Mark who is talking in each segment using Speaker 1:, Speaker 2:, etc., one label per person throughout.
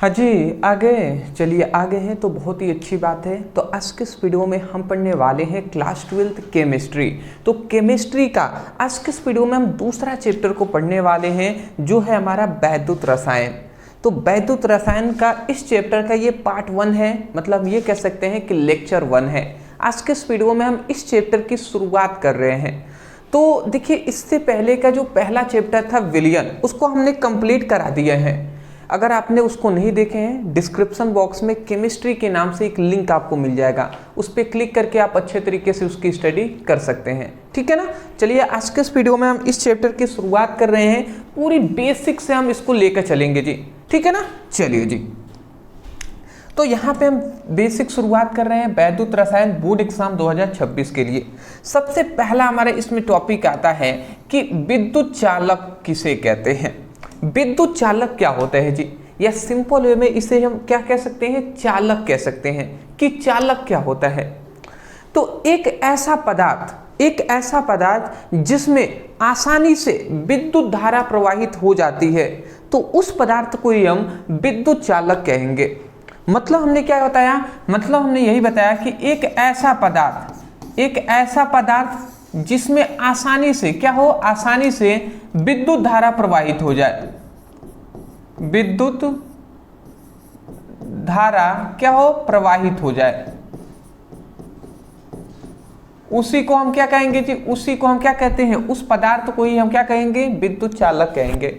Speaker 1: हाँ जी, आगे चलिए आगे हैं तो बहुत ही अच्छी बात है। तो आज के इस वीडियो में हम पढ़ने वाले हैं क्लास 12th केमिस्ट्री। तो केमिस्ट्री का आज के इस वीडियो में हम दूसरा चैप्टर को पढ़ने वाले हैं जो है हमारा वैद्युत रसायन। तो वैद्युत रसायन का इस चैप्टर का ये पार्ट 1 है, मतलब ये कह सकते हैं कि लेक्चर 1 है। आज के इस वीडियो में हम इस चैप्टर की शुरुआत कर रहे हैं। तो देखिए, इससे पहले का जो पहला चैप्टर था विलयन, उसको हमने कंप्लीट करा दिया है। अगर आपने उसको नहीं देखे हैं, डिस्क्रिप्शन बॉक्स में केमिस्ट्री के नाम से एक लिंक आपको मिल जाएगा, उस पर क्लिक करके आप अच्छे तरीके से उसकी स्टडी कर सकते हैं। ठीक है ना। चलिए आज के इस वीडियो में हम इस चैप्टर की शुरुआत कर रहे हैं, पूरी बेसिक से हम इसको लेकर चलेंगे जी। ठीक है ना। चलिए जी, तो यहाँ पे हम बेसिक शुरुआत कर रहे हैं वैद्युत रसायन बोर्ड एग्जाम 2026 के लिए। सबसे पहला हमारे इसमें टॉपिक आता है कि विद्युत चालक किसे कहते हैं। विद्युत चालक क्या होता है जी, या सिंपल वे में इसे हम क्या कह सकते हैं, चालक कह सकते हैं। कि चालक क्या होता है, तो एक ऐसा पदार्थ जिसमें आसानी से विद्युत धारा प्रवाहित हो जाती है, तो उस पदार्थ को ही हम विद्युत चालक कहेंगे। मतलब हमने क्या बताया, मतलब हमने यही बताया कि एक ऐसा पदार्थ जिसमें आसानी से क्या हो, आसानी से विद्युत धारा प्रवाहित हो जाए, विद्युत धारा क्या हो, प्रवाहित हो जाए, उसी को हम क्या कहेंगे जी, उसी को हम क्या कहते हैं, उस पदार्थ को ही हम क्या कहेंगे, विद्युत चालक कहेंगे।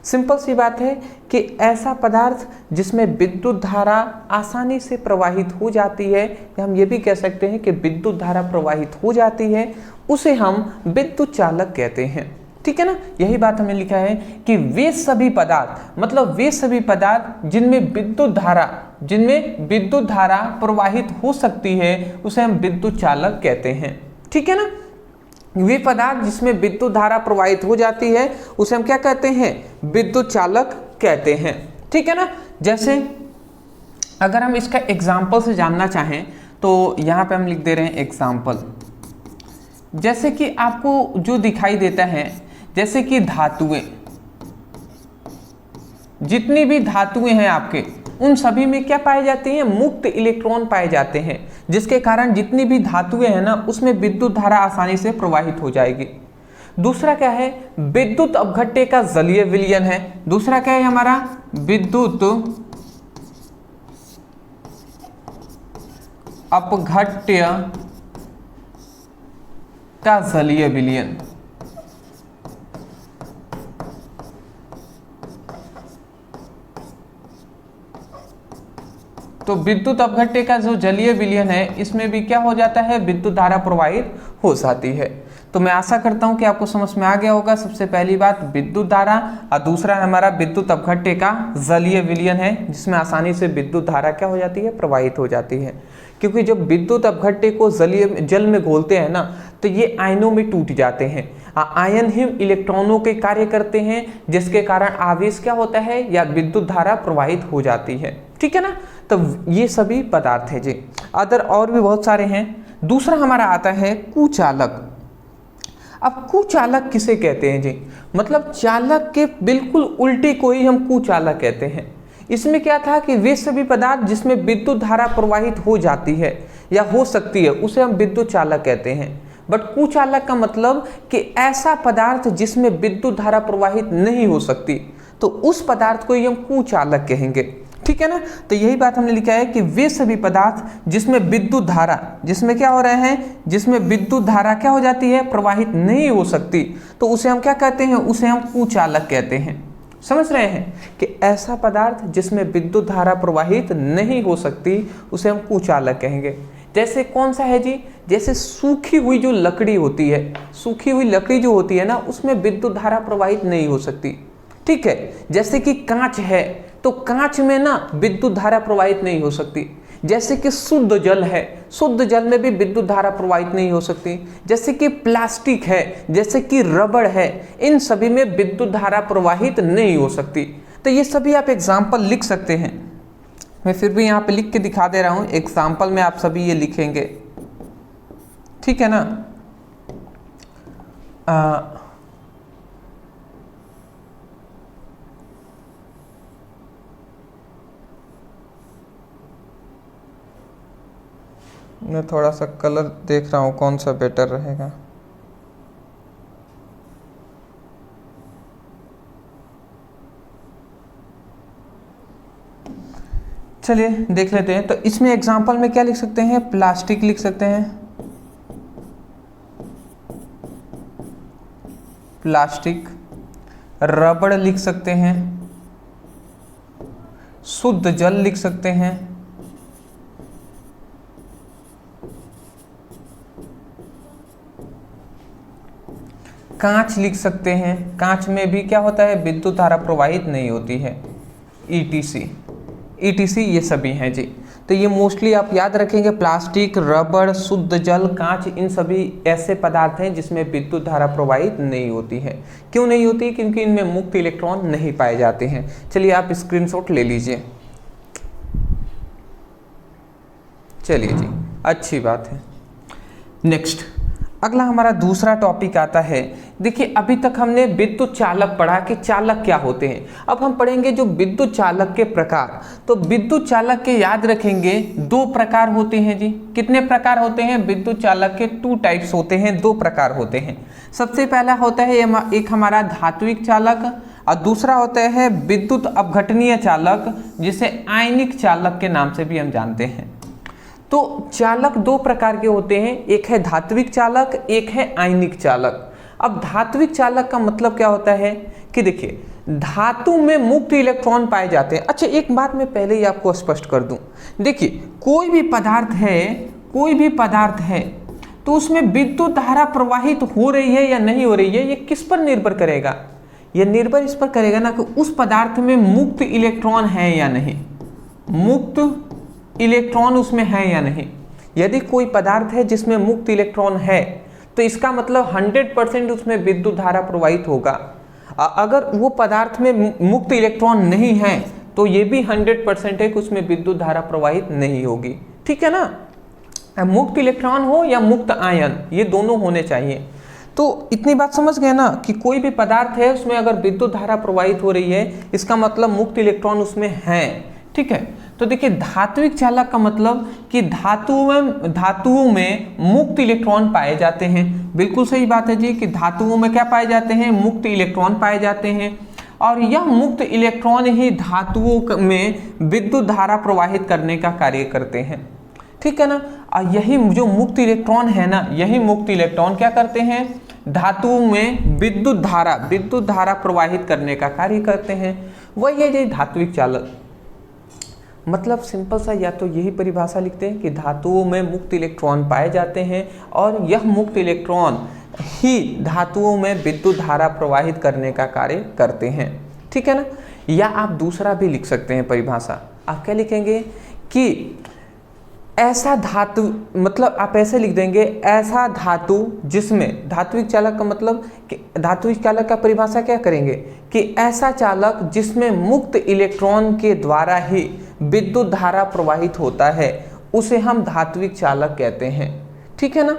Speaker 1: सिंपल सी बात है कि ऐसा पदार्थ जिसमें विद्युत धारा आसानी से प्रवाहित हो जाती है, या हम ये भी कह सकते हैं कि विद्युत धारा प्रवाहित हो जाती है, उसे हम विद्युत चालक कहते हैं। ठीक है ना। यही बात हमने लिखा है कि वे सभी पदार्थ, मतलब वे सभी पदार्थ जिनमें विद्युत धारा प्रवाहित हो सकती है, उसे हम विद्युत चालक कहते हैं। ठीक है ना। वे पदार्थ जिसमें विद्युत धारा प्रवाहित हो जाती है, उसे हम क्या कहते हैं, विद्युत चालक कहते हैं। ठीक है ना। जैसे अगर हम इसका एग्जाम्पल से जानना चाहें तो यहाँ पे हम लिख दे रहे हैं एग्जाम्पल। जैसे कि आपको जो दिखाई देता है, जैसे कि धातुएं, जितनी भी धातुएं हैं आपके, उन सभी में क्या पाए जाते हैं, मुक्त इलेक्ट्रॉन पाए जाते हैं, जिसके कारण जितनी भी धातुएं हैं ना, उसमें विद्युत धारा आसानी से प्रवाहित हो जाएगी। दूसरा क्या है, विद्युत अपघट्य का जलीय विलयन है। दूसरा क्या है हमारा, विद्युत अपघट्य का जलीय विलयन। तो विद्युत अपघट्य का जो जलीय विलयन है, इसमें भी क्या हो जाता है, विद्युत धारा प्रवाहित हो जाती है। तो मैं आशा करता हूं कि आपको समझ में आ गया होगा। सबसे पहली बात विद्युत धारा, और दूसरा हमारा विद्युत अपघट्य का जलीय विलयन है, जिसमें आसानी से विद्युत धारा क्या हो जाती है, प्रवाहित हो जाती है। क्योंकि जब विद्युत अपघट्य को जल में घोलते हैं ना, तो ये आयनों में टूट जाते हैं। आयन ही इलेक्ट्रॉनों के कार्य करते हैं, जिसके कारण आवेश क्या होता है, या विद्युत धारा प्रवाहित हो जाती है। ठीक है ना। तो ये सभी पदार्थ है जी। अदर और भी बहुत सारे हैं। दूसरा हमारा आता है कुचालक। अब कुचालक किसे कहते हैं जी, मतलब चालक के बिल्कुल उल्टे को ही हम कुचालक कहते हैं। इसमें क्या था कि वे सभी पदार्थ जिसमें विद्युत धारा प्रवाहित हो जाती है या हो सकती है, उसे हम विद्युत चालक कहते हैं। बट कुचालक का मतलब कि ऐसा पदार्थ जिसमें विद्युत धारा प्रवाहित नहीं हो सकती, तो उस पदार्थ को ही हम कुचालक कहेंगे। ठीक है ना। तो यही बात हमने लिखा है कि वे सभी पदार्थ जिसमें विद्युत धारा, जिसमें क्या हो रहे हैं, जिसमें विद्युत धारा क्या हो जाती है, प्रवाहित नहीं हो सकती, तो उसे हम क्या कहते हैं, उसे हम कुचालक कहते हैं। समझ रहे हैं कि ऐसा पदार्थ जिसमें विद्युत धारा प्रवाहित नहीं हो सकती, उसे हम कुचालक कहेंगे। जैसे कौन सा है जी, जैसे सूखी हुई जो लकड़ी होती है, सूखी हुई लकड़ी जो होती है ना, उसमें विद्युत धारा प्रवाहित नहीं हो सकती। ठीक है। जैसे कि कांच है, तो कांच में ना विद्युत धारा प्रवाहित नहीं हो सकती। जैसे कि शुद्ध जल है, शुद्ध जल में भी विद्युत धारा प्रवाहित नहीं हो सकती। जैसे कि प्लास्टिक है, जैसे कि रबड़ है, इन सभी में विद्युत धारा प्रवाहित नहीं हो सकती। तो ये सभी आप एग्जाम्पल लिख सकते हैं। मैं फिर भी यहाँ पे लिख के दिखा दे रहा हूँ, एग्जाम्पल में आप सभी ये लिखेंगे। ठीक है ना। मैं थोड़ा सा कलर देख रहा हूँ कौन सा बेटर रहेगा। चलिए देख लेते हैं। तो इसमें एग्जांपल में क्या लिख सकते हैं, प्लास्टिक लिख सकते हैं, प्लास्टिक, रबड़ लिख सकते हैं, शुद्ध जल लिख सकते हैं, कांच लिख सकते हैं, कांच में भी क्या होता है, विद्युत धारा प्रवाहित नहीं होती है, ETC ये सभी हैं जी। तो ये मोस्टली आप याद रखेंगे, प्लास्टिक, रबड़, शुद्ध जल, कांच, इन सभी ऐसे पदार्थ हैं जिसमें विद्युत धारा प्रवाहित नहीं होती है। क्यों नहीं होती, क्योंकि इनमें मुक्त इलेक्ट्रॉन नहीं पाए जाते हैं। चलिए आप स्क्रीनशॉट ले लीजिए। चलिए जी, अच्छी बात है। नेक्स्ट अगला हमारा दूसरा टॉपिक आता है। देखिए अभी तक हमने विद्युत चालक पढ़ा कि चालक क्या होते हैं। अब हम पढ़ेंगे जो विद्युत चालक के प्रकार। तो विद्युत चालक के याद रखेंगे 2 प्रकार होते हैं जी। कितने प्रकार होते हैं, विद्युत चालक के 2 टाइप्स होते हैं, 2 प्रकार होते हैं। सबसे पहला होता है एक हमारा धात्विक चालक और दूसरा होता है विद्युत अपघटनीय चालक, जिसे आयनिक चालक के नाम से भी हम जानते हैं। तो चालक 2 प्रकार के होते हैं, एक है धात्विक चालक, एक है आयनिक चालक। अब धात्विक चालक का मतलब क्या होता है कि देखिए धातु में मुक्त इलेक्ट्रॉन पाए जाते हैं। अच्छा एक बात मैं पहले ही आपको स्पष्ट कर दूं, देखिए कोई भी पदार्थ है तो उसमें विद्युत धारा प्रवाहित हो रही है या नहीं हो रही है, ये किस पर निर्भर करेगा, ये निर्भर इस पर करेगा ना कि उस पदार्थ में मुक्त इलेक्ट्रॉन है या नहीं, मुक्त इलेक्ट्रॉन उसमें है या नहीं। यदि कोई पदार्थ है जिसमें मुक्त इलेक्ट्रॉन है तो इसका मतलब 100% उसमें विद्युत धारा प्रवाहित होगा। अगर वो पदार्थ में मुक्त इलेक्ट्रॉन नहीं है तो ये भी 100% है कि उसमें विद्युत धारा प्रवाहित नहीं होगी। ठीक है ना, मुक्त इलेक्ट्रॉन हो या मुक्त आयन, ये दोनों होने चाहिए। तो इतनी बात समझ गए ना कि कोई भी पदार्थ है उसमें अगर विद्युत धारा प्रवाहित हो रही है इसका मतलब मुक्त इलेक्ट्रॉन उसमें है। ठीक है, तो देखिए धात्विक चालक का मतलब कि धातुओं में मुक्त इलेक्ट्रॉन पाए जाते हैं। बिल्कुल सही बात है जी कि धातुओं में क्या पाए जाते हैं, मुक्त इलेक्ट्रॉन पाए जाते हैं, और यह मुक्त इलेक्ट्रॉन ही धातुओं में विद्युत धारा प्रवाहित करने का कार्य करते हैं। ठीक है ना, और यही जो मुक्त इलेक्ट्रॉन है ना, यही मुक्त इलेक्ट्रॉन क्या करते हैं, धातुओं में विद्युत धारा प्रवाहित करने का कार्य करते हैं। वही है जी धात्विक चालक। मतलब सिंपल सा या तो यही परिभाषा लिखते हैं कि धातुओं में मुक्त इलेक्ट्रॉन पाए जाते हैं और यह मुक्त इलेक्ट्रॉन ही धातुओं में विद्युत धारा प्रवाहित करने का कार्य करते हैं। ठीक है ना, या आप दूसरा भी लिख सकते हैं परिभाषा। आप क्या लिखेंगे कि ऐसा धातु, मतलब आप ऐसे लिख देंगे, ऐसा धातु जिसमें, धात्विक चालक का मतलब कि धात्विक चालक का परिभाषा क्या करेंगे कि ऐसा चालक जिसमें मुक्त इलेक्ट्रॉन के द्वारा ही विद्युत धारा प्रवाहित होता है उसे हम धात्विक चालक कहते हैं। ठीक है ना,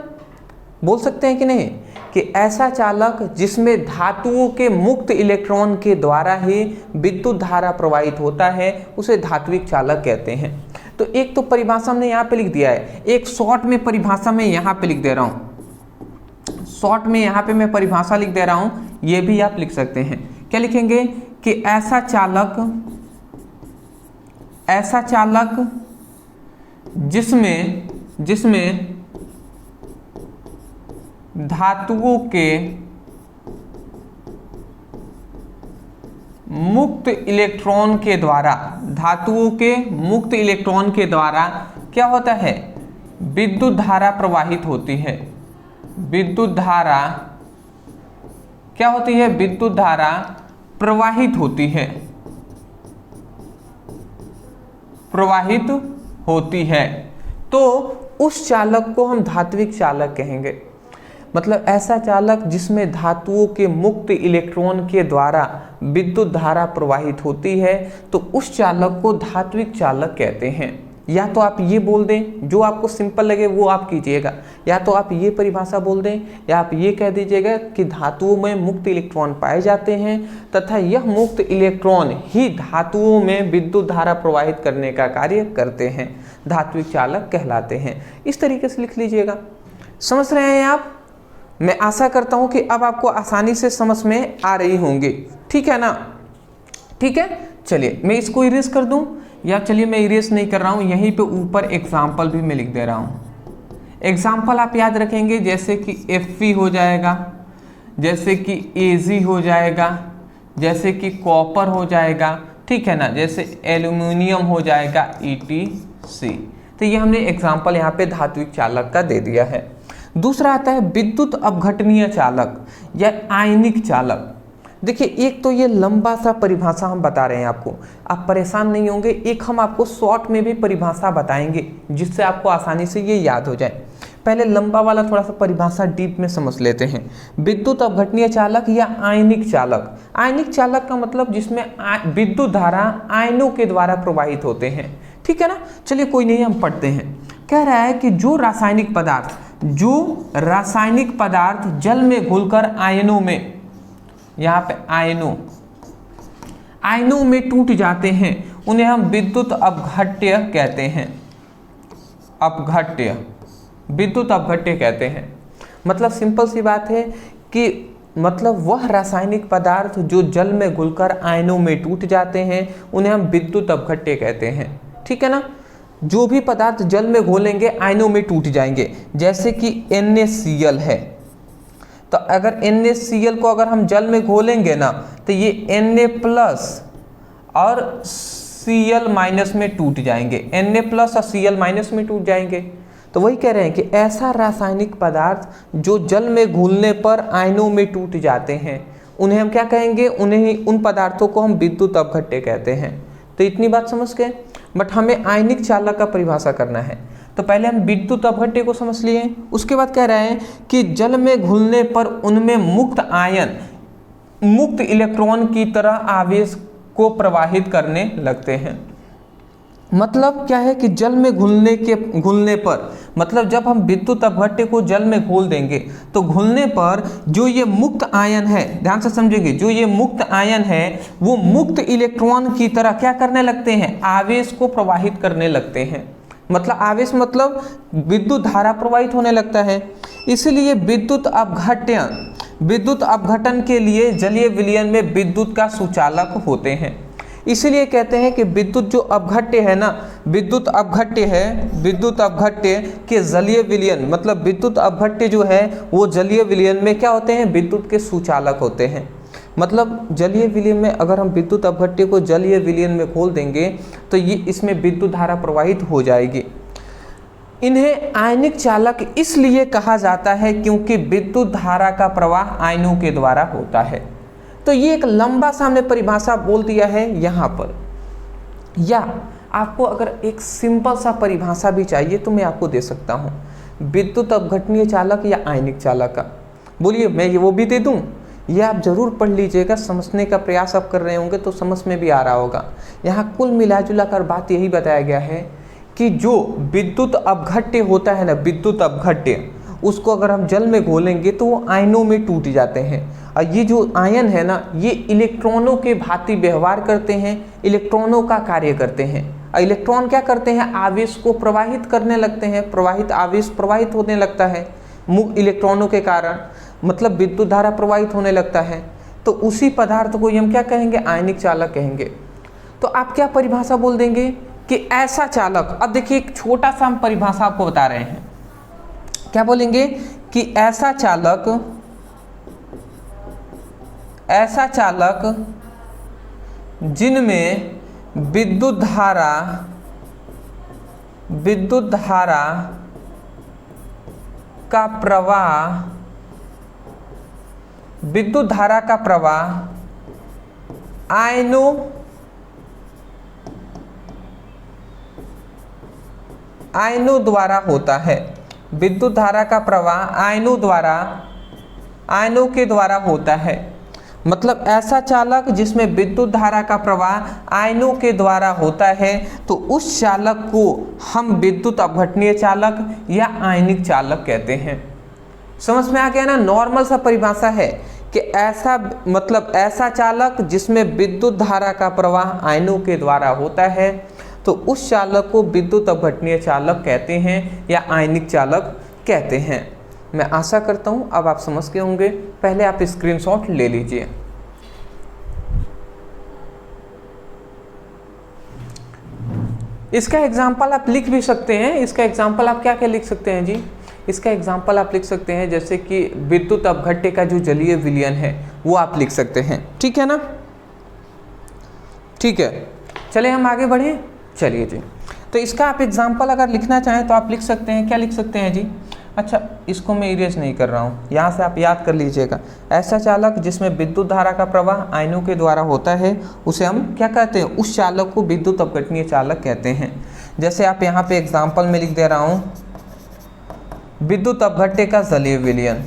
Speaker 1: बोल सकते हैं कि नहीं, कि ऐसा चालक जिसमें धातुओं के मुक्त इलेक्ट्रॉन के द्वारा ही विद्युत धारा प्रवाहित होता है उसे धात्विक चालक कहते हैं। तो एक तो परिभाषा हमने यहाँ पे लिख दिया है, एक शॉर्ट में परिभाषा में यहाँ पे लिख दे रहा हूँ, शॉर्ट में यहाँ पे मैं परिभाषा लिख दे रहा हूँ, ये भी आप लिख सकते हैं। क्या लिखेंगे कि ऐसा चालक जिसमें धातुओं के मुक्त इलेक्ट्रॉन के द्वारा, धातुओं के मुक्त इलेक्ट्रॉन के द्वारा क्या होता है, विद्युत धारा प्रवाहित होती है। विद्युत धारा क्या होती है, विद्युत धारा प्रवाहित होती है, प्रवाहित होती है, तो उस चालक को हम धात्विक चालक कहेंगे। मतलब ऐसा चालक जिसमें धातुओं के मुक्त इलेक्ट्रॉन के द्वारा विद्युत धारा प्रवाहित होती है तो उस चालक को धात्विक चालक कहते हैं। या तो आप ये बोल दें, जो आपको सिंपल लगे वो आप कीजिएगा, या तो आप ये परिभाषा बोल दें, या आप ये कह दीजिएगा कि धातुओं में मुक्त इलेक्ट्रॉन पाए जाते हैं तथा यह मुक्त इलेक्ट्रॉन ही धातुओं में विद्युत धारा प्रवाहित करने का कार्य करते हैं, धात्विक चालक कहलाते हैं। इस तरीके से लिख लीजिएगा। समझ रहे हैं आप? मैं आशा करता हूं कि अब आपको आसानी से समझ में आ रही होंगी, ठीक है ना? ठीक है, चलिए मैं इसको इरेज कर दूं, या चलिए मैं इरेज नहीं कर रहा हूं, यहीं पे ऊपर एग्जाम्पल भी मैं लिख दे रहा हूं। एग्जाम्पल आप याद रखेंगे, जैसे कि Fe हो जाएगा, जैसे कि Ag हो जाएगा, जैसे कि कॉपर हो जाएगा, ठीक है ना, जैसे एल्यूमिनियम हो जाएगा ETC। तो ये हमने एग्जाम्पल यहाँ पे धात्विक चालक का दे दिया है। दूसरा आता है विद्युत अपघटनीय चालक या आयनिक चालक। देखिए, एक तो ये लंबा सा परिभाषा हम बता रहे हैं आपको, आप परेशान नहीं होंगे। एक हम आपको शॉर्ट में भी परिभाषा बताएंगे जिससे आपको आसानी से ये याद हो जाए। पहले लंबा वाला थोड़ा सा परिभाषा डीप में समझ लेते हैं। विद्युत अपघटनीय चालक या आयनिक चालक। आयनिक चालक का मतलब जिसमें विद्युत धारा आयनों के द्वारा प्रवाहित होते हैं, ठीक है ना। चलिए कोई नहीं, हम पढ़ते हैं। कह रहा है कि जो रासायनिक पदार्थ जल में घुलकर आयनों में, यहाँ पे आयनों में टूट जाते हैं, उन्हें हम विद्युत अपघट्य कहते हैं। विद्युत अपघट्य कहते हैं। मतलब सिंपल सी बात है कि मतलब वह रासायनिक पदार्थ जो जल में घुलकर आयनों में टूट जाते हैं, उन्हें हम विद्युत अपघट्य कहते हैं, ठीक है ना। जो भी पदार्थ जल में घोलेंगे आयनों में टूट जाएंगे, जैसे कि NaCl है। तो अगर NaCl को अगर हम जल में घोलेंगे ना, तो ये Na+ और Cl- में टूट जाएंगे, Na+ और Cl- में टूट जाएंगे। तो वही कह रहे हैं कि ऐसा रासायनिक पदार्थ जो जल में घुलने पर आयनों में टूट जाते हैं, उन्हें हम क्या कहेंगे? उन पदार्थों को हम विद्युत अपघट्य कहते हैं। तो इतनी बात समझ गए। बट हमें आयनिक चालक का परिभाषा करना है, तो पहले हम विद्युत अपघट्य को समझ लिए। उसके बाद कह रहे हैं कि जल में घुलने पर उनमें मुक्त इलेक्ट्रॉन की तरह आवेश को प्रवाहित करने लगते हैं। मतलब क्या है कि जल में घुलने पर, मतलब जब हम विद्युत अपघट्य को जल में घोल देंगे तो घुलने पर जो ये मुक्त आयन है, ध्यान से समझेंगे, जो ये मुक्त आयन है वो मुक्त इलेक्ट्रॉन की तरह क्या करने लगते हैं? आवेश को प्रवाहित करने लगते हैं। मतलब आवेश मतलब विद्युत धारा प्रवाहित होने लगता है। इसलिए विद्युत अपघटन के लिए जलीय विलयन में विद्युत का सुचालक होते हैं। इसीलिए कहते हैं कि विद्युत जो अपघट्य है ना, विद्युत अपघट्य के जलीय विलयन, मतलब विद्युत अपघट्य जो है वो जलीय विलयन में क्या होते हैं? विद्युत के सुचालक होते हैं। मतलब जलीय विलयन में अगर हम विद्युत अपघट्य को जलीय विलयन में खोल देंगे तो ये इसमें विद्युत धारा प्रवाहित हो जाएगी। इन्हें आयनिक चालक इसलिए कहा जाता है क्योंकि विद्युत धारा का प्रवाह आयनों के द्वारा होता है। तो ये एक लंबा सा हमने परिभाषा बोल दिया है यहाँ पर। या आपको अगर एक सिंपल सा परिभाषा भी चाहिए तो मैं आपको दे सकता हूँ, विद्युत अपघटनीय चालक या आयनिक चालक का। बोलिए, मैं ये वो भी दे दूँ? ये आप जरूर पढ़ लीजिएगा, समझने का प्रयास आप कर रहे होंगे तो समझ में भी आ रहा होगा। यहाँ कुल मिलाजुला कर बात यही बताया गया है कि जो विद्युत अपघट्य होता है ना, विद्युत अपघट्य, उसको अगर हम जल में घोलेंगे तो वो आयनों में टूट जाते हैं। और ये जो आयन है ना, ये इलेक्ट्रॉनों के भांति व्यवहार करते हैं, इलेक्ट्रॉनों का कार्य करते हैं। और इलेक्ट्रॉन क्या करते हैं? आवेश को प्रवाहित करने लगते हैं, आवेश प्रवाहित होने लगता है इलेक्ट्रॉनों के कारण, मतलब विद्युत धारा प्रवाहित होने लगता है। तो उसी पदार्थ को हम क्या कहेंगे? आयनिक चालक कहेंगे। तो आप क्या परिभाषा बोल देंगे कि ऐसा चालक। अब देखिए, एक छोटा सा हम परिभाषा आपको बता रहे हैं। क्या बोलेंगे कि ऐसा चालक जिनमें विद्युत धारा का प्रवाह आयनों द्वारा होता है। विद्युत धारा का प्रवाह आयनों के द्वारा होता है। मतलब ऐसा चालक जिसमें विद्युत धारा का प्रवाह आयनों के द्वारा होता है, तो उस चालक को हम विद्युत अपघटनीय चालक या आयनिक चालक कहते हैं। समझ में आ गया ना? नॉर्मल सा परिभाषा है कि ऐसा मतलब ऐसा चालक जिसमें विद्युत धारा का प्रवाह आयनों के द्वारा होता है, तो उस चालक को विद्युत अपघटनीय चालक कहते हैं या आयनिक चालक कहते हैं। मैं आशा करता हूं अब आप समझ गए होंगे। पहले आप स्क्रीनशॉट ले लीजिए। इसका एग्जाम्पल आप लिख भी सकते हैं। इसका एग्जाम्पल आप क्या क्या लिख सकते हैं जी? इसका एग्जाम्पल आप लिख सकते हैं जैसे कि विद्युत अपघट्य का जो जलीय विलयन है वो आप लिख सकते हैं। ठीक है ना? ठीक है, चलिए हम आगे बढ़े। चलिए जी, तो इसका आप एग्जाम्पल अगर लिखना चाहें तो आप लिख सकते हैं। क्या लिख सकते हैं जी? अच्छा, इसको मैं इरेज नहीं कर रहा हूँ, यहाँ से आप याद कर लीजिएगा। ऐसा चालक जिसमें विद्युत धारा का प्रवाह आयनों के द्वारा होता है उसे हम क्या कहते हैं? उस चालक को विद्युत अपघटनीय चालक कहते हैं। जैसे आप यहाँ पे एग्जाम्पल में लिख दे रहा हूँ, विद्युत अपघट्य का जलीय विलयन।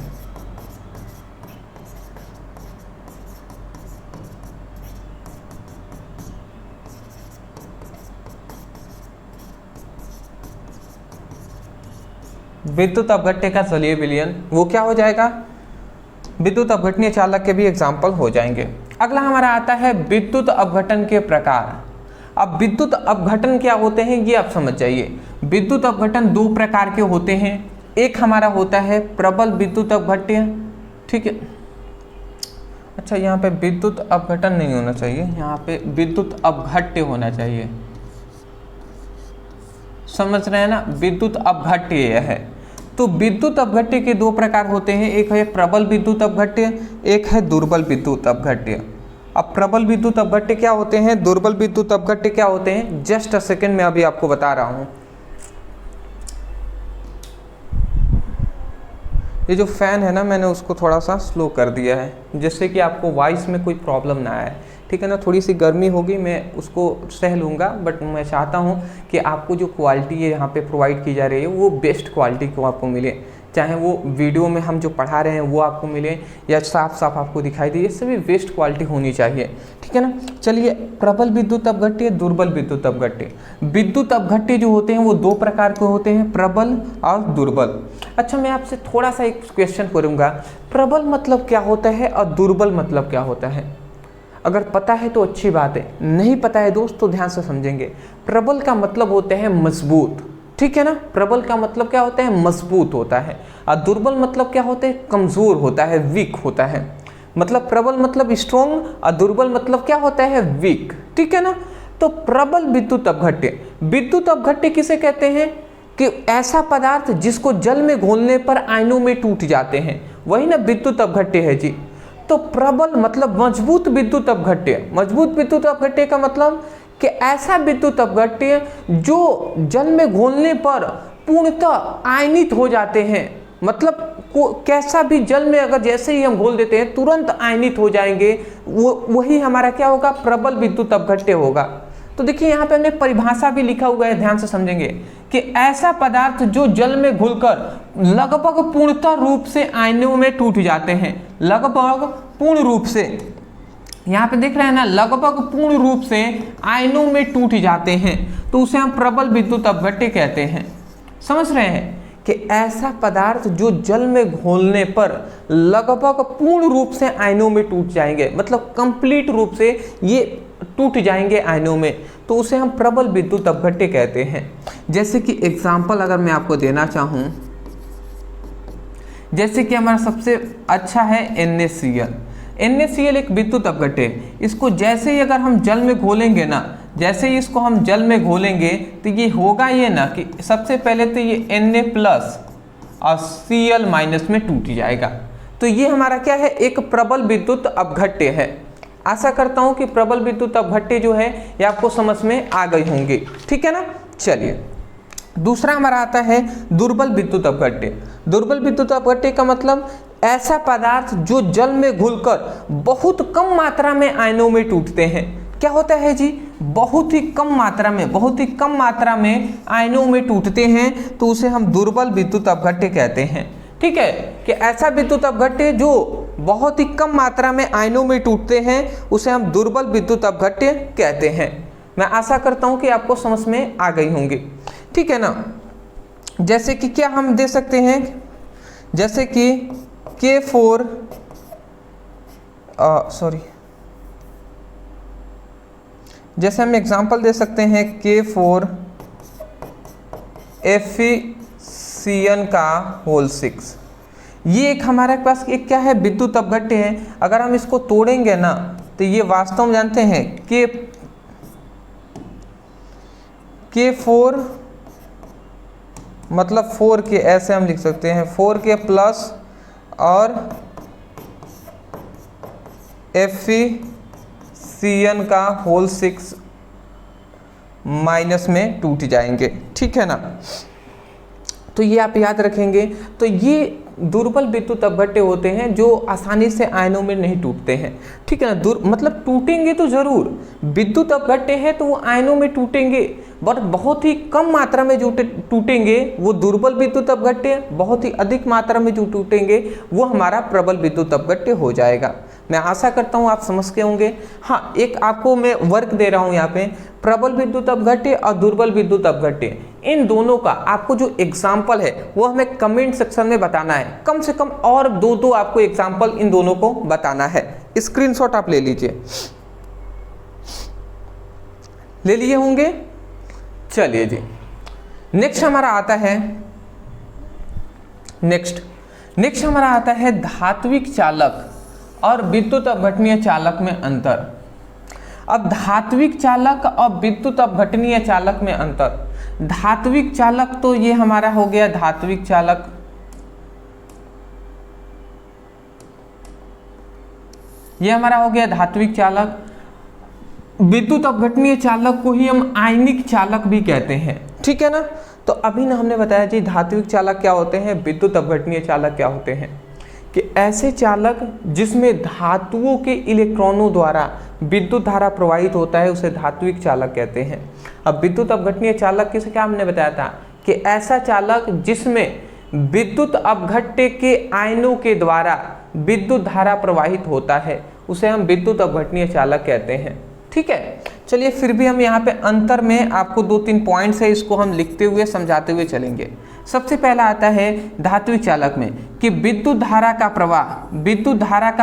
Speaker 1: विद्युत अपघट्य का जलीय विलयन वो क्या हो जाएगा? विद्युत अपघटनीय चालक के भी एग्जाम्पल हो जाएंगे। अगला हमारा आता है विद्युत अपघटन के प्रकार। अब विद्युत अपघटन क्या होते हैं ये आप समझ जाइए। विद्युत अपघटन दो प्रकार के होते हैं। एक हमारा होता है प्रबल विद्युत अपघट्य। ठीक है, अच्छा यहाँ पे विद्युत अपघटन नहीं होना चाहिए, यहाँ पे विद्युत अपघट्य होना चाहिए। समझ रहे हैं ना? विद्युत अपघट्य यह है। तो विद्युत अपघट्य के दो प्रकार होते हैं, एक है प्रबल विद्युत अपघट्य, एक है दुर्बल विद्युत अपघट्य। अब प्रबल विद्युत अपघट्य क्या होते हैं, दुर्बल विद्युत अपघट्य क्या होते हैं, जस्ट अ सेकेंड में अभी आपको बता रहा हूं। ये जो फैन है ना, मैंने उसको थोड़ा सा स्लो कर दिया है जिससे कि आपको वॉइस में कोई प्रॉब्लम ना आए। ठीक है ना? थोड़ी सी गर्मी होगी, मैं उसको सह लूँगा, बट मैं चाहता हूँ कि आपको जो क्वालिटी है यहाँ पे प्रोवाइड की जा रही है वो बेस्ट क्वालिटी को आपको मिले। चाहे वो वीडियो में हम जो पढ़ा रहे हैं वो आपको मिले या साफ साफ आपको दिखाई दे, इससे भी बेस्ट क्वालिटी होनी चाहिए। ठीक है ना? चलिए, प्रबल विद्युत अपघट्य, दुर्बल विद्युत अपघट्य। विद्युत अपघट्य जो होते हैं वो दो प्रकार के होते हैं, प्रबल और दुर्बल। अच्छा, मैं आपसे थोड़ा सा एक क्वेश्चन करूँगा, प्रबल मतलब क्या होता है और दुर्बल मतलब क्या होता है? अगर पता है तो अच्छी बात है, नहीं पता है दोस्त तो ध्यान से समझेंगे। प्रबल का मतलब होते हैं मजबूत। ठीक है ना? प्रबल का मतलब क्या होता है? मजबूत होता है। और दुर्बल मतलब क्या होता है? कमजोर होता है, वीक होता है। मतलब प्रबल मतलब स्ट्रॉन्ग और दुर्बल मतलब क्या होता है? वीक। ठीक है ना? तो प्रबल विद्युत अपघट्य, विद्युत अपघट्य किसे कहते हैं? कि ऐसा पदार्थ जिसको जल में घोलने पर आयनों में टूट जाते हैं, वही ना विद्युत अपघट्य है जी। तो प्रबल मतलब मजबूत विद्युत अपघट्य। मजबूत विद्युत अपघट्य का मतलब कि ऐसा विद्युत अपघट्य जो जल में घोलने पर पूर्णतः आयनित हो जाते हैं। मतलब कैसा भी जल में अगर जैसे ही हम घोल देते हैं तुरंत आयनित हो जाएंगे, वही हमारा क्या होगा? प्रबल विद्युत अपघट्य होगा। तो देखिए यहाँ पे हमने परिभाषा भी लिखा हुआ है, ध्यान से समझेंगे कि ऐसा पदार्थ जो जल में घुलकर लगभग पूर्णतः रूप से आयनों में टूट जाते हैं। लगभग पूर्ण रूप से, यहाँ पे देख रहे हैं ना, लगभग पूर्ण रूप से आयनों में टूट जाते हैं, तो उसे हम प्रबल विद्युत अपघट्य कहते हैं। समझ रहे हैं कि ऐसा पदार्थ जो जल में घोलने पर लगभग पूर्ण रूप से आयनों में टूट जाएंगे, मतलब कंप्लीट रूप से ये टूट जाएंगे आयनों में, तो उसे हम प्रबल विद्युत अपघट्य कहते हैं। जैसे कि एग्जाम्पल अगर मैं आपको देना चाहूँ, जैसे कि हमारा सबसे अच्छा है NaCl। NaCl एक विद्युत अपघट्य है। इसको जैसे ही अगर हम जल में घोलेंगे ना, जैसे ही इसको हम जल में घोलेंगे तो ये होगा ये ना कि सबसे पहले तो ये Na+ और Cl- में टूट जाएगा। तो ये हमारा क्या है? एक प्रबल विद्युत अपघट्य है। आशा करता हूं कि प्रबल विद्युत अपघट्य जो है ये आपको समझ में आ गई होंगी। ठीक है ना? चलिए, दूसरा हमारा आता है दुर्बल विद्युत अपघट्य। दुर्बल विद्युत अपघट्य का मतलब ऐसा पदार्थ जो जल में घुलकर बहुत कम मात्रा में आयनों में टूटते हैं। क्या होता है जी? बहुत ही कम मात्रा में, बहुत ही कम मात्रा में आयनों में टूटते हैं, तो उसे हम दुर्बल विद्युत अपघट्य कहते हैं। ठीक है? कि ऐसा विद्युत अपघट्य जो बहुत ही कम मात्रा में आयनों में टूटते हैं उसे हम दुर्बल विद्युत अपघट्य कहते हैं। मैं आशा करता हूं कि आपको समझ में आ गई होंगी, ठीक है ना। जैसे कि क्या हम दे सकते हैं, जैसे कि K4 जैसे हम एग्जांपल दे सकते हैं K4 FeCN का होल 6। ये एक हमारे पास एक क्या है, विद्युत अपघट्य है। अगर हम इसको तोड़ेंगे ना तो ये वास्तव में जानते हैं K4 मतलब 4K, ऐसे हम लिख सकते हैं 4K प्लस और FeCN का होल 6 माइनस में टूट जाएंगे, ठीक है ना। तो ये आप याद रखेंगे। तो ये दुर्बल विद्युत अपघट्य होते हैं जो आसानी से आयनों में नहीं टूटते हैं, ठीक है ना। मतलब टूटेंगे तो जरूर, विद्युत अपघट्य है तो वो आयनों में टूटेंगे, बट बहुत ही कम मात्रा में जो टूटेंगे वो दुर्बल विद्युत अपघट्य, बहुत ही अधिक मात्रा में जो टूटेंगे वो हमारा प्रबल विद्युत अपघट्य हो जाएगा। मैं आशा करता हूँ आप समझ के होंगे। हाँ, एक आपको मैं वर्क दे रहा हूँ यहाँ पे, प्रबल विद्युत अपघट्य और दुर्बल विद्युत अपघट्य, इन दोनों का आपको जो एग्जाम्पल है वो हमें कमेंट सेक्शन में बताना है। कम से कम और दो आपको एग्जाम्पल इन दोनों को बताना है। स्क्रीनशॉट आप ले लीजिए, ले लिए होंगे। चलिए जी, नेक्स्ट हमारा आता है नेक्स्ट हमारा आता है धात्विक चालक और विद्युत अपघटनीय चालक में अंतर। अब धात्विक चालक और विद्युत अपघटनीय चालक में अंतर। धात्विक चालक तो ये हमारा हो गया धात्विक चालक, ये हमारा हो गया धात्विक चालक। विद्युत अपघटनीय चालक को ही हम आयनिक चालक भी कहते हैं, ठीक है ना। तो अभी ना हमने बताया जी धात्विक चालक क्या होते हैं, विद्युत अपघटनीय चालक क्या होते हैं, कि ऐसे चालक जिसमें धातुओं के इलेक्ट्रॉनों द्वारा विद्युत धारा प्रवाहित होता है उसे धात्विक चालक कहते हैं। अब विद्युत अपघटनीय चालक किसे क्या हमने बताया था, कि ऐसा चालक जिसमें विद्युत अपघट्य के आयनों के द्वारा विद्युत धारा प्रवाहित होता है उसे हम विद्युत अपघटनीय चालक कहते हैं, ठीक है। चलिए फिर भी हम यहाँ पे अंतर में आपको 2-3 पॉइंट्स है, इसको हम लिखते हुए समझाते हुए चलेंगे। सबसे पहला आता है धात्विक चालक में कि विद्युत धारा का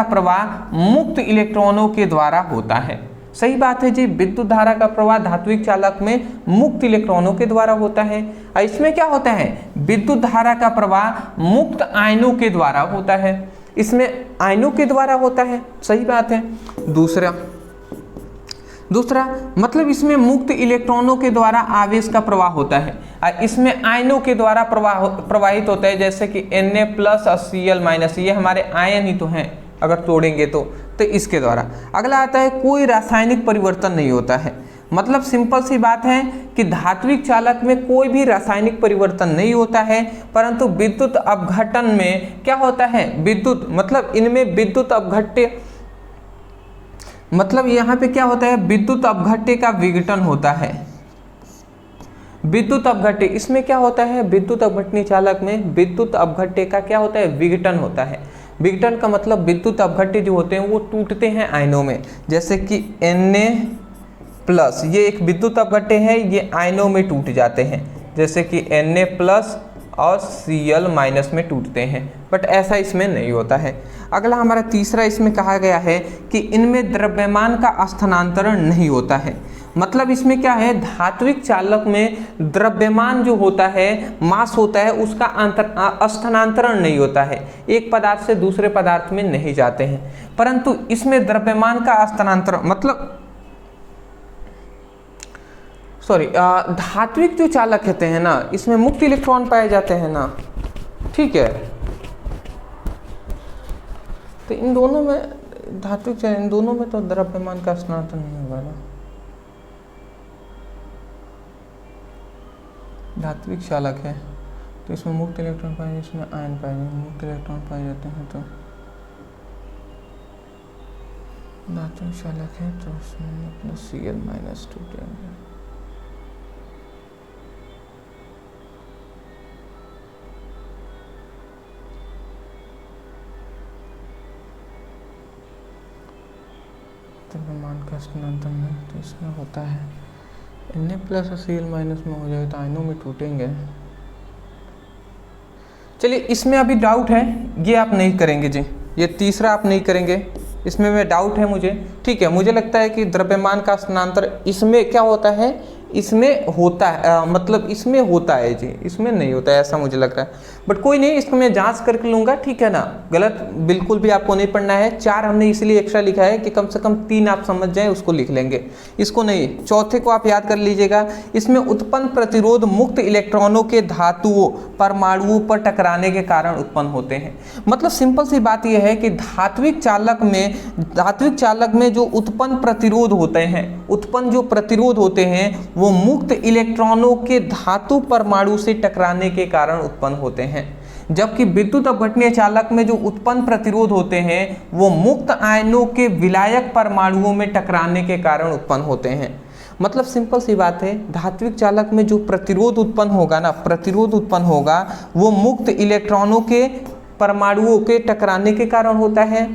Speaker 1: प्रवाह मुक्त इलेक्ट्रॉनों के द्वारा होता है। सही बात है जी, विद्युत धारा का प्रवाह धात्विक चालक में मुक्त इलेक्ट्रॉनों के द्वारा होता है। और इसमें क्या होता है, विद्युत धारा का प्रवाह मुक्त आयनों के द्वारा होता है, इसमें आयनों के द्वारा होता है। सही बात है। दूसरा मतलब इसमें मुक्त इलेक्ट्रॉनों के द्वारा आवेश का प्रवाह होता है और इसमें आयनों के द्वारा प्रवाहित होता है, जैसे कि Na प्लस और Cl माइनस, ये हमारे आयन ही तो हैं अगर तोड़ेंगे तो इसके द्वारा। अगला आता है कोई रासायनिक परिवर्तन नहीं होता है। मतलब सिंपल सी बात है कि धात्विक चालक में कोई भी रासायनिक परिवर्तन नहीं होता है, परंतु विद्युत अपघटन में क्या होता है, विद्युत मतलब इनमें विद्युत अपघट्य, मतलब यहाँ पे क्या होता है, विद्युत अपघट्य का विघटन होता है। विद्युत अपघट्य इसमें क्या होता है, विद्युत अपघटनीय चालक में विद्युत अपघट्य का क्या होता है, विघटन होता है। विघटन का मतलब विद्युत अपघट्य जो होते हैं वो टूटते हैं आयनों में, जैसे कि Na प्लस, ये एक विद्युत अपघट्य है, ये आयनों में टूट जाते हैं, जैसे कि Na प्लस और Cl माइनस में टूटते हैं, बट ऐसा इसमें नहीं होता है। अगला हमारा तीसरा इसमें कहा गया है कि इनमें द्रव्यमान का स्थानांतरण नहीं होता है। मतलब इसमें क्या है, धात्विक चालक में द्रव्यमान जो होता है, मास होता है, उसका स्थानांतरण नहीं होता है, एक पदार्थ से दूसरे पदार्थ में नहीं जाते हैं, परंतु इसमें द्रव्यमान का स्थानांतरण मतलब धात्विक जो चालक कहते हैं ना, इसमें मुक्त इलेक्ट्रॉन पाए जाते हैं ना, ठीक है। तो इन दोनों में धात्विक चालक, इन दोनों में तो द्रव्यमान का स्थानांतरण नहीं होगा ना। धात्विक चालक है तो इसमें मुक्त इलेक्ट्रॉन पाए, इसमें आयन पाए जाते हैं, मुक्त इलेक्ट्रॉन पाए जाते हैं, तो धात्विक चालक है तो उसमें अपना Cl माइनस टूटेंगे। का स्थानांतर में, तो इसमें होता है Na प्लस और Cl माइनस में हो जाए तो आयनों में टूटेंगे। चलिए इसमें अभी डाउट है, ये आप नहीं करेंगे जी, ये तीसरा आप नहीं करेंगे, इसमें मैं डाउट है मुझे। ठीक है, मुझे लगता है कि द्रव्यमान का स्थानांतर इसमें क्या होता है, इसमें होता है, मतलब इसमें होता है जी, इसमें नहीं होता है ऐसा मुझे लग रहा है। बट कोई नहीं, इसको मैं जांच करके लूँगा, ठीक है ना। गलत बिल्कुल भी आपको नहीं पढ़ना है। 4 हमने इसलिए एक्स्ट्रा लिखा है कि कम से कम 3 आप समझ जाएं, उसको लिख लेंगे, इसको नहीं। चौथे को आप याद कर लीजिएगा। इसमें उत्पन्न प्रतिरोध मुक्त इलेक्ट्रॉनों के धातुओं परमाणुओं पर टकराने के कारण उत्पन्न होते हैं। मतलब सिंपल सी बात यह है कि धात्विक चालक में जो उत्पन्न प्रतिरोध होते हैं, उत्पन्न जो प्रतिरोध होते हैं वो मुक्त इलेक्ट्रॉनों के धातु परमाणु से टकराने के कारण उत्पन्न होते हैं। जबकि विद्युत अपघटनीय चालक में जो उत्पन्न प्रतिरोध होते हैं वो मुक्त आयनों के विलायक परमाणुओं में टकराने के कारण उत्पन्न होते हैं। मतलब सिंपल सी बात है, धात्विक चालक में जो प्रतिरोध उत्पन्न होगा ना, प्रतिरोध उत्पन्न होगा वो मुक्त इलेक्ट्रॉनों के परमाणुओं के टकराने के कारण होता है।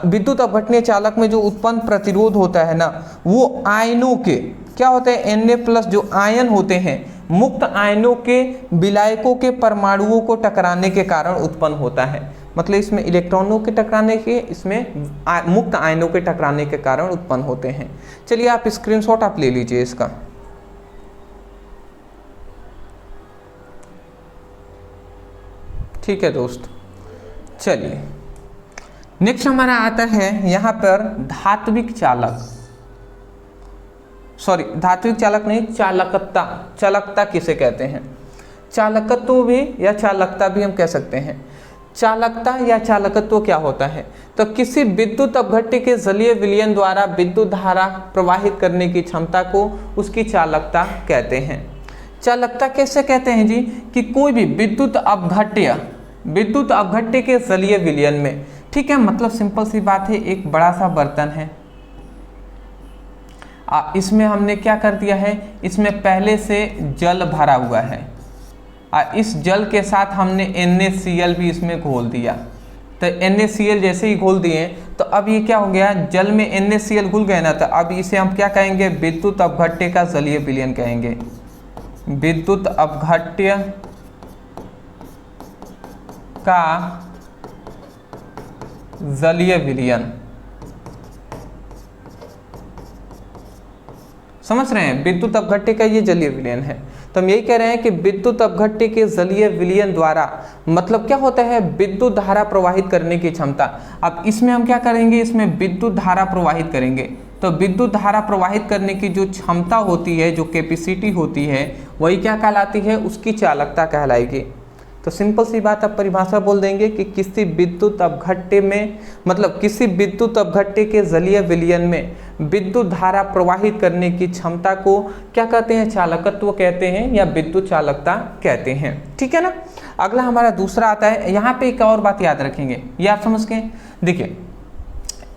Speaker 1: विद्युत अपघटनीय चालक में जो उत्पन्न प्रतिरोध होता है ना, वो आयनों के क्या होते हैं, Na प्लस जो आयन होते हैं मुक्त आयनों के विलायकों के परमाणुओं को टकराने के कारण उत्पन्न होता है। मतलब इसमें इलेक्ट्रॉनों के टकराने के, इसमें मुक्त आयनों के टकराने के कारण उत्पन्न होते हैं। चलिए आप स्क्रीनशॉट आप ले लीजिए इसका। ठीक है दोस्त, चलिए नेक्स्ट हमारा आता है यहाँ पर धात्विक चालक, सॉरी धात्विक चालक नहीं, चालकता। चालकता किसे कहते हैं, चालकत्व भी या चालकता भी हम कह सकते हैं। चालकता या चालकत्व क्या होता है, तो किसी विद्युत अपघट्य के जलीय विलयन द्वारा विद्युत धारा प्रवाहित करने की क्षमता को उसकी चालकता कहते हैं। चालकता कैसे कहते हैं जी, कि कोई भी विद्युत अपघट्य के जलीय विलयन में, ठीक है, मतलब सिंपल सी बात है, एक बड़ा सा बर्तन है, इसमें हमने क्या कर दिया है, इसमें पहले से जल भरा हुआ है, इस जल के साथ हमने NaCl भी इसमें घोल दिया। तो NaCl जैसे ही घोल दिए तो अब ये क्या हो गया, जल में NaCl घुल गए ना, तो अब इसे हम क्या कहेंगे, विद्युत अपघट्य का जलीय विलयन कहेंगे। विद्युत अपघट्य का जलीय विलयन, समझ रहे हैं, विद्युत अपघट्य का ये जलीय विलयन है। तो हम यही कह रहे हैं कि विद्युत अपघट्य के जलीय विलयन द्वारा मतलब क्या होता है, विद्युत धारा प्रवाहित करने की क्षमता। अब इसमें हम क्या करेंगे, इसमें विद्युत धारा प्रवाहित करेंगे, तो विद्युत धारा प्रवाहित करने की जो क्षमता होती है, जो कैपेसिटी होती है, वही क्या कहलाती है, उसकी चालकता कहलाएगी। तो सिंपल सी बात आप परिभाषा बोल देंगे कि किसी विद्युत अपघट्य में, मतलब किसी विद्युत अपघट्य के जलीय विलयन में विद्युत धारा प्रवाहित करने की क्षमता को क्या कहते हैं, चालकत्व कहते हैं या विद्युत चालकता कहते हैं। ठीक है ना। अगला हमारा दूसरा आता है, यहाँ पे एक और बात याद रखेंगे, ये आप समझ के देखिए,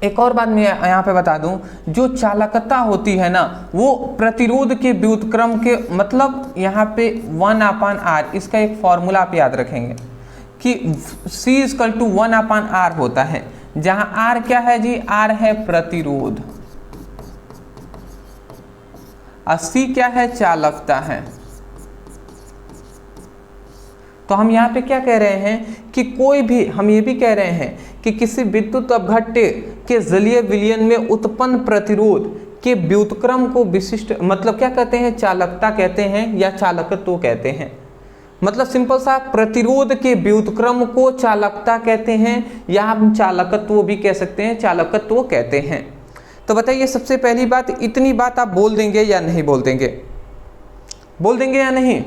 Speaker 1: एक और बात मैं यहाँ पे बता दूं, जो चालकता होती है ना, वो प्रतिरोध के व्युत्क्रम के, मतलब यहाँ पे 1/r, इसका एक फॉर्मूला आप याद रखेंगे कि C = 1/r होता है, जहाँ R क्या है जी, R है प्रतिरोध और C क्या है, चालकता है। तो हम यहाँ पे क्या कह रहे हैं कि कोई भी, हम ये भी कह रहे हैं कि किसी विद्युत अपघट्य के जलीय विलयन में उत्पन्न प्रतिरोध के व्युत्क्रम को विशिष्ट, मतलब क्या कहते हैं, चालकता कहते हैं या चालकत्व कहते हैं। मतलब सिंपल सा, प्रतिरोध के व्युत्क्रम को चालकता कहते हैं या हम चालकत्व भी कह सकते हैं, चालकत्व कहते हैं। तो बताइए सबसे पहली बात, इतनी बात आप बोल देंगे या नहीं बोल देंगे, बोल देंगे या नहीं?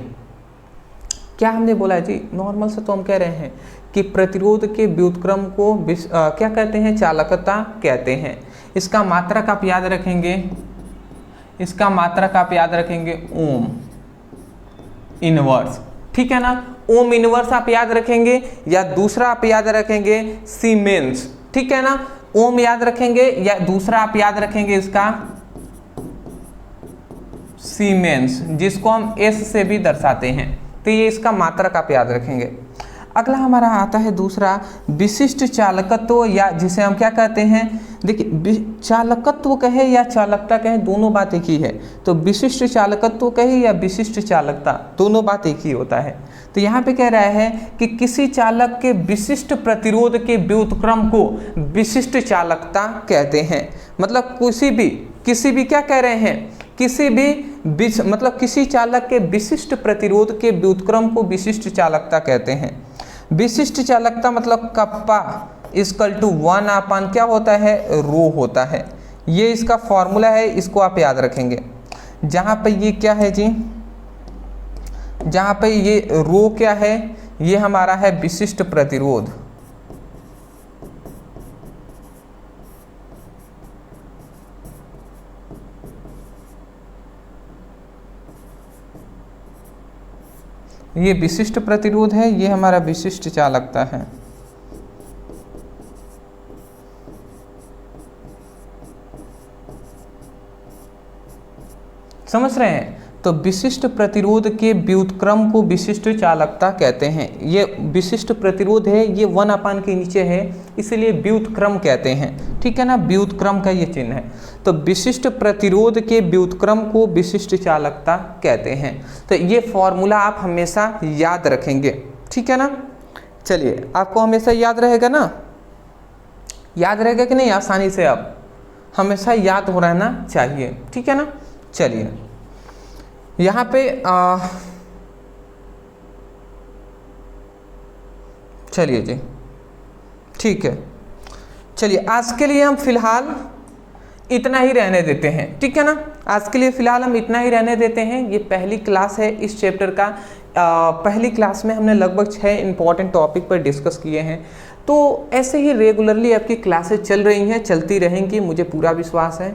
Speaker 1: क्या हमने बोला है जी, नॉर्मल से तो हम कह रहे हैं कि प्रतिरोध के व्युत्क्रम को क्या कहते हैं, चालकता कहते हैं। इसका मात्रक आप याद रखेंगे, इसका मात्रक आप याद रखेंगे ओम इनवर्स, ठीक है ना। ओम इनवर्स आप याद रखेंगे या दूसरा आप याद रखेंगे सीमेंस, ठीक है ना। ओम याद रखेंगे या दूसरा आप याद रखेंगे इसका सीमेंस, जिसको हम S से भी दर्शाते हैं। तो ये इसका मात्रक आप याद रखेंगे। अगला हमारा आता है दूसरा, विशिष्ट चालकत्व, या जिसे हम क्या कहते हैं, देखिए चालकत्व कहे या चालकता कहे दोनों बात एक ही है। तो विशिष्ट चालकत्व कहे या विशिष्ट चालकता दोनों बात एक ही होता है। तो यहाँ पे कह रहा है कि किसी चालक के विशिष्ट प्रतिरोध के व्युत्क्रम को विशिष्ट चालकता कहते हैं। मतलब किसी भी क्या कह रहे हैं, मतलब किसी चालक के विशिष्ट प्रतिरोध के व्युत्क्रम को विशिष्ट चालकता कहते हैं। विशिष्ट चालकता मतलब कप्पा इक्वल टू 1 क्या होता है, रो होता है। ये इसका फॉर्मूला है, इसको आप याद रखेंगे। जहाँ पे ये क्या है जी, जहाँ पे ये रो क्या है, ये हमारा है विशिष्ट प्रतिरोध। ये विशिष्ट प्रतिरोध है, ये हमारा विशिष्ट चालकता है। समझ रहे हैं? तो विशिष्ट प्रतिरोध के व्युत्क्रम को विशिष्ट चालकता कहते हैं। ये विशिष्ट प्रतिरोध है, ये 1 के नीचे है, इसलिए व्युत्क्रम कहते हैं। ठीक है ना, व्युत्क्रम का ये चिन्ह है। तो विशिष्ट प्रतिरोध के व्युत्क्रम को विशिष्ट चालकता कहते हैं। तो ये फॉर्मूला आप हमेशा याद रखेंगे। ठीक है ना, चलिए आपको हमेशा याद रहेगा ना, याद रहेगा कि नहीं आसानी से, आप हमेशा याद हो रहना चाहिए। ठीक है ना, चलिए यहाँ पे चलिए जी, ठीक है, चलिए आज के लिए हम फिलहाल इतना ही रहने देते हैं। ठीक है ना, आज के लिए फिलहाल हम इतना ही रहने देते हैं। ये पहली क्लास है इस चैप्टर का। पहली क्लास में हमने लगभग 6 इंपॉर्टेंट टॉपिक पर डिस्कस किए हैं। तो ऐसे ही रेगुलरली आपकी क्लासेस चल रही हैं, चलती रहेंगी, मुझे पूरा विश्वास है।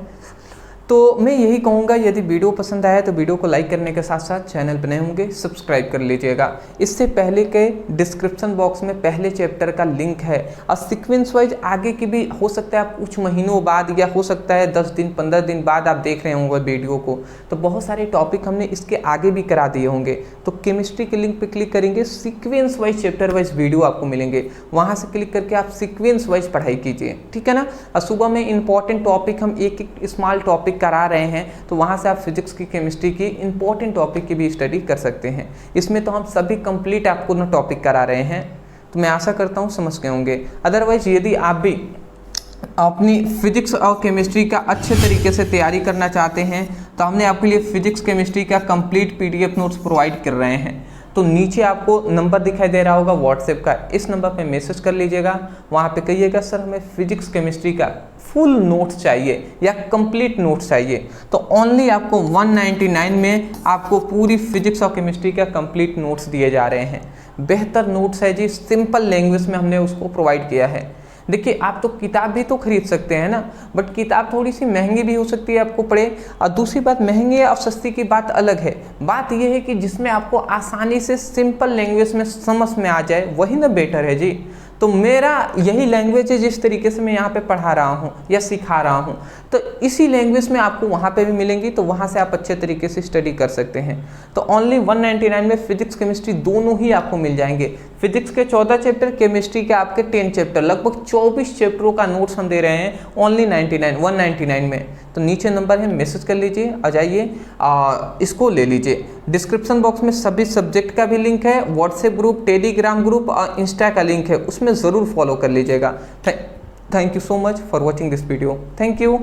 Speaker 1: तो मैं यही कहूँगा, यदि वीडियो पसंद आया तो वीडियो को लाइक करने के साथ साथ चैनल पर नए होंगे सब्सक्राइब कर लीजिएगा। इससे पहले के डिस्क्रिप्शन बॉक्स में पहले चैप्टर का लिंक है, और सीक्वेंस वाइज आगे की भी हो सकता है आप कुछ महीनों बाद या हो सकता है 10 दिन 15 दिन बाद आप देख रहे होंगे वीडियो को, तो बहुत सारे टॉपिक हमने इसके आगे भी करा दिए होंगे। तो केमिस्ट्री के लिंक पर क्लिक करेंगे, sequence wise chapter wise video आपको मिलेंगे, वहाँ से क्लिक करके आप सीक्वेंस वाइज पढ़ाई कीजिए। ठीक है ना, और सुबह में इंपॉर्टेंट टॉपिक हम एक एक स्मॉल टॉपिक करा रहे हैं, तो वहां से आप फिजिक्स की, केमिस्ट्री की इंपॉर्टेंट टॉपिक की भी स्टडी कर सकते हैं। इसमें तो हम सभी कंप्लीट आपको ना टॉपिक करा रहे हैं, तो मैं आशा करता हूं समझ गए होंगे। अदरवाइज यदि आप भी अपनी फिजिक्स और केमिस्ट्री का अच्छे तरीके से तैयारी करना चाहते हैं, तो हमने आपके लिए फिजिक्स केमिस्ट्री का कंप्लीट PDF नोट्स प्रोवाइड कर रहे हैं। तो नीचे आपको नंबर दिखाई दे रहा होगा व्हाट्सएप का, इस नंबर पे मैसेज कर लीजिएगा। वहाँ पे कहिएगा सर हमें फिजिक्स केमिस्ट्री का फुल नोट्स चाहिए या कंप्लीट नोट्स चाहिए, तो ओनली आपको 199 में आपको पूरी फिजिक्स और केमिस्ट्री का कंप्लीट नोट्स दिए जा रहे हैं। बेहतर नोट्स है जी, सिंपल लैंग्वेज में हमने उसको प्रोवाइड किया है। देखिए आप तो किताब भी तो खरीद सकते हैं ना, बट किताब थोड़ी सी महंगी भी हो सकती है आपको पड़े, और दूसरी बात महंगी और सस्ती की बात अलग है। बात यह है कि जिसमें आपको आसानी से सिंपल लैंग्वेज में समझ में आ जाए वही ना बेटर है जी। तो मेरा यही लैंग्वेज है, जिस तरीके से मैं यहाँ पे पढ़ा रहा हूँ या सिखा रहा हूँ, तो इसी लैंग्वेज में आपको वहाँ पे भी मिलेंगी, तो वहाँ से आप अच्छे तरीके से स्टडी कर सकते हैं। तो ओनली 199 में फिजिक्स केमिस्ट्री दोनों ही आपको मिल जाएंगे। फिजिक्स के 14 चैप्टर, केमिस्ट्री के आपके 10 चैप्टर, लगभग 24 चैप्टरों का नोट्स हम दे रहे हैं ओनली 199 में। तो नीचे नंबर है, मैसेज कर लीजिए, आ जाइए इसको ले लीजिए। डिस्क्रिप्शन बॉक्स में सभी सब्जेक्ट का भी लिंक है, व्हाट्सएप ग्रुप, टेलीग्राम ग्रुप और इंस्टा का लिंक है, उसमें ज़रूर फॉलो कर लीजिएगा। Thank you so much for watching this video. Thank you.